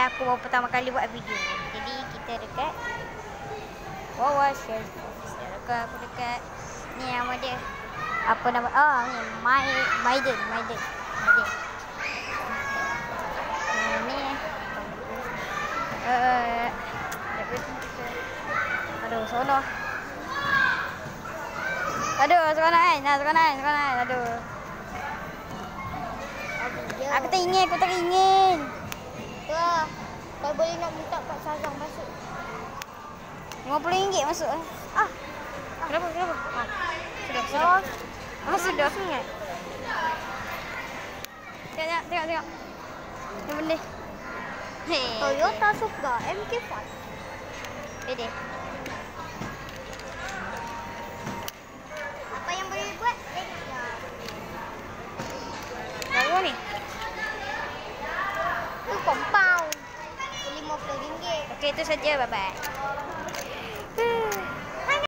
aku baru pertama kali buat video. Jadi kita dekat bawah shelf. Aku dekat ni nama dia. Apa nama? Ni Maiden. Ni aduh, sono. Aduh, seronok kan? Aduh. Aku teringin. Tu lah. Kalau boleh nak minta Pak Sazang masuk. RM50 masuk. Kenapa? Sudah. Sudah. Tengok. Ini benda. Toyota Supra MK5. Beda. Apa yang boleh buat? Baru ni. Tu compound. RM50. Okey, itu saja. Bye-bye.